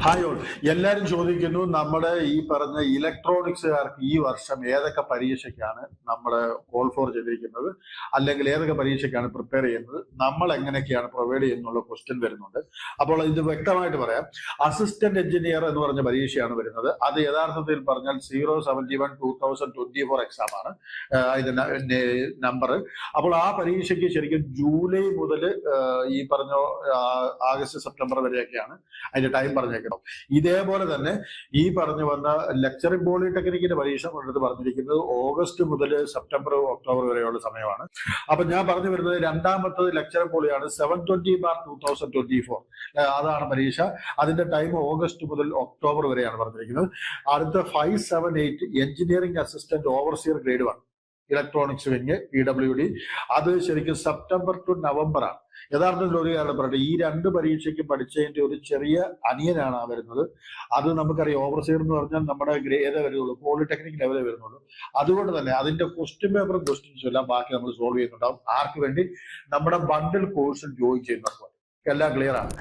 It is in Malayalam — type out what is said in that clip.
Hi all. എല്ലാരും ചോദിക്കുന്നു നമ്മുടെ ഈ പറഞ്ഞ ഇലക്ട്രോണിക്സുകാർക്ക് ഈ വർഷം ഏതൊക്കെ പരീക്ഷയ്ക്കാണ് നമ്മൾ കോൾ ഫോർ ചെയ്തിരിക്കുന്നത്, അല്ലെങ്കിൽ ഏതൊക്കെ പരീക്ഷയ്ക്കാണ് പ്രിപ്പയർ ചെയ്യുന്നത്, നമ്മൾ എങ്ങനെയൊക്കെയാണ് പ്രൊവൈഡ് ചെയ്യുന്നുള്ള ക്വസ്റ്റ്യൻ വരുന്നുണ്ട്. അപ്പോൾ ഇത് വ്യക്തമായിട്ട് പറയാം. അസിസ്റ്റന്റ് എഞ്ചിനീയർ എന്ന് പറഞ്ഞ പരീക്ഷയാണ് വരുന്നത്. അത് യഥാർത്ഥത്തിൽ പറഞ്ഞാൽ 071/2024 എക്സാം ആണ് അതിന്റെ നമ്പർ. അപ്പോൾ ആ പരീക്ഷയ്ക്ക് ശരിക്കും ജൂലൈ മുതൽ ഈ പറഞ്ഞ ആഗസ്റ്റ് സെപ്റ്റംബർ വരെയൊക്കെയാണ് അതിന്റെ ടൈം പറഞ്ഞേക്കുന്നത്. ഇതേപോലെ തന്നെ ഈ പറഞ്ഞു വന്ന ലെക്ചറിംഗ് പോളിടെക്നിക്കിന്റെ പരീക്ഷ കൊണ്ടത് പറഞ്ഞിരിക്കുന്നത് ഓഗസ്റ്റ് മുതൽ സെപ്റ്റംബർ ഒക്ടോബർ വരെയുള്ള സമയമാണ്. അപ്പൊ ഞാൻ പറഞ്ഞു വരുന്നത് രണ്ടാമത്തത് ലെക്ചറിംഗ് പോളിയാണ് 720/2024. അതാണ് പരീക്ഷ. അതിന്റെ ടൈം ഓഗസ്റ്റ് മുതൽ ഒക്ടോബർ വരെയാണ് പറഞ്ഞിരിക്കുന്നത്. അടുത്ത 578 engineering assistant overseer grade 1 electronics wing PWD. അത് ശരിക്കും സെപ്റ്റംബർ ടു നവംബർ ആണ്. യഥാർത്ഥത്തിൽ ഒരു കാര്യം പറയട്ടെ, ഈ രണ്ട് പരീക്ഷയ്ക്ക് പഠിച്ചതിന്റെ ഒരു ചെറിയ അനിയനാണ് വരുന്നത്. അത് നമുക്കറിയാം, ഓവർസിയർ എന്ന് പറഞ്ഞാൽ നമ്മുടെ ഗ്രേഡേ വരുന്നുള്ളൂ, പോളിടെക്നിക് ലെവലേ വരുന്നുള്ളൂ. അതുകൊണ്ട് തന്നെ അതിന്റെ ക്വസ്റ്റ്യൻ പേപ്പറും ക്വസ്റ്റ്യൻസും എല്ലാം ബാക്കി നമ്മൾ സോൾവ് ചെയ്യുന്നുണ്ടാവും. ആർക്ക് വേണ്ടി? നമ്മുടെ ബണ്ടിൽ കോഴ്സിൽ ജോയിൻ ചെയ്യുന്നവർക്ക്. എല്ലാം ക്ലിയർ ആണ്.